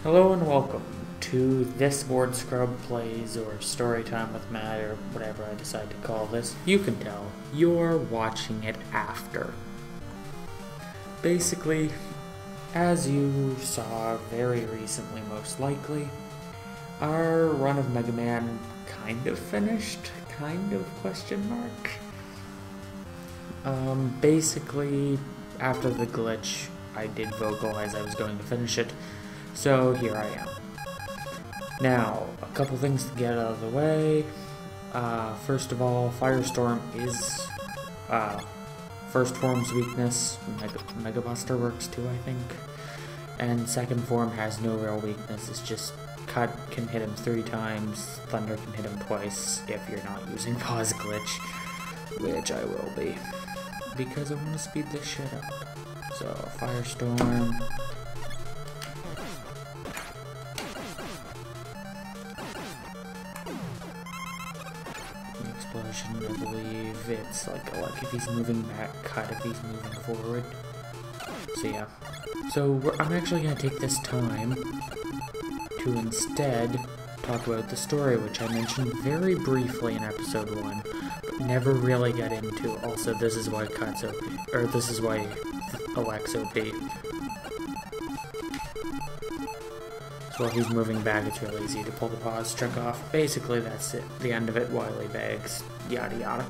Hello and welcome to This Board Scrub Plays, or Storytime with Matt, or whatever I decide to call this. You can tell, you're watching it after. Basically, as you saw very recently most likely, our run of Mega Man kind of finished, question mark. Basically, after the glitch, I did vocalize I was going to finish it. So here I am. Now, a couple things to get out of the way. First of all, Firestorm is first form's weakness. Mega Buster works too, I think. And second form has no real weakness. It's just Cut can hit him 3 times, Thunder can hit him twice if you're not using Pause Glitch, which I will be, because I want to speed this shit up. So, Firestorm. Explosion, I believe it's like if he's moving back, Cut if he's moving forward. So yeah. So I'm actually going to take this time to instead talk about the story, which I mentioned very briefly in episode 1, but never really got into. Also, this is why Cut's OP, or this is why Alex OP. So while he's moving back, it's really easy to pull the pause trick off. Basically, that's it. The end of it, Wily begs, yada yada.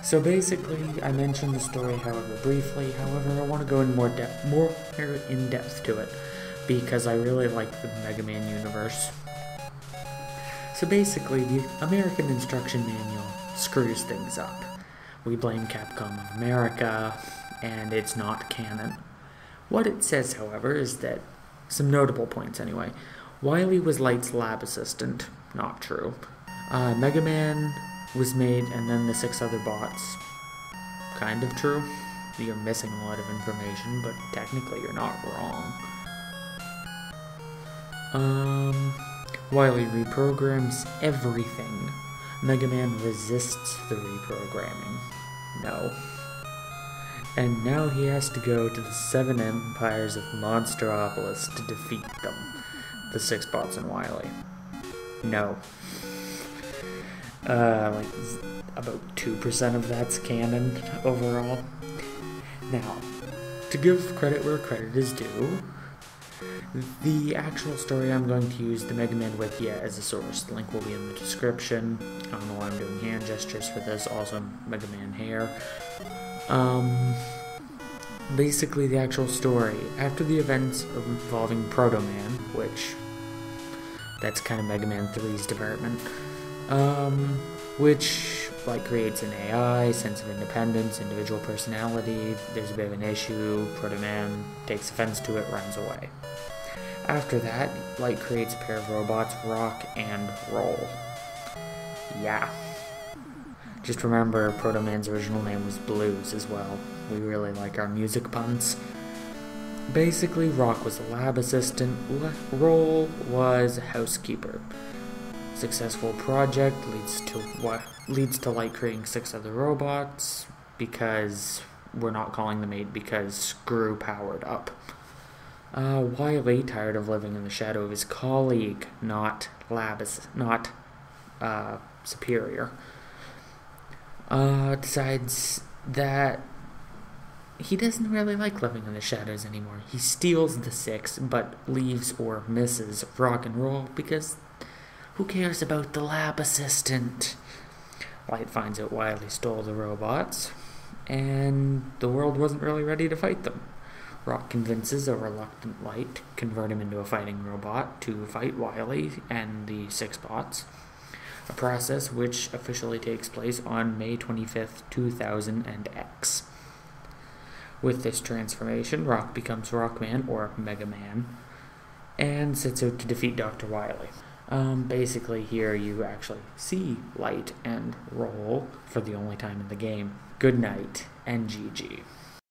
So basically, I mentioned the story, however, briefly. However, I want to go in more in depth to it, because I really like the Mega Man universe. So basically, the American Instruction Manual screws things up. We blame Capcom of America, and it's not canon. What it says, however, is that, some notable points anyway, Wily was Light's lab assistant. Not true. Mega Man was made, and then the 6 other bots. Kind of true. You're missing a lot of information, but technically you're not wrong. Wily reprograms everything. Mega Man resists the reprogramming. No. And now he has to go to the 7 empires of Monsteropolis to defeat them. The 6 bots and Wily. No. Like, about 2% of that's canon overall. Now, to give credit where credit is due, the actual story I'm going to use the Mega Man Wiki as a source. The link will be in the description. I don't know why I'm doing hand gestures for this. Also, Mega Man hair. Basically, the actual story. After the events involving Proto Man, which that's kind of Mega Man 3's development, which creates an AI, sense of independence, individual personality. There's a bit of an issue. Proto Man takes offense to it, runs away. After that, Light creates a pair of robots, Rock and Roll. Yeah. Just remember, Proto Man's original name was Blues as well. We really like our music puns. Basically, Rock was a lab assistant, Roll was a housekeeper. Successful project leads to Light creating 6 other robots, because we're not calling them 8 because Screw powered up. Wily, tired of living in the shadow of his colleague, not superior, decides that he doesn't really like living in the shadows anymore. He steals the 6, but leaves or misses Rock and Roll because who cares about the lab assistant? Light finds out Wily stole the robots, and the world wasn't really ready to fight them. Rock convinces a reluctant Light to convert him into a fighting robot to fight Wily and the 6 bots, a process which officially takes place on May 25th, 2000X. With this transformation, Rock becomes Rockman, or Mega Man, and sets out to defeat Dr. Wily. Basically here you actually see Light and Roll for the only time in the game. Good night, and GG.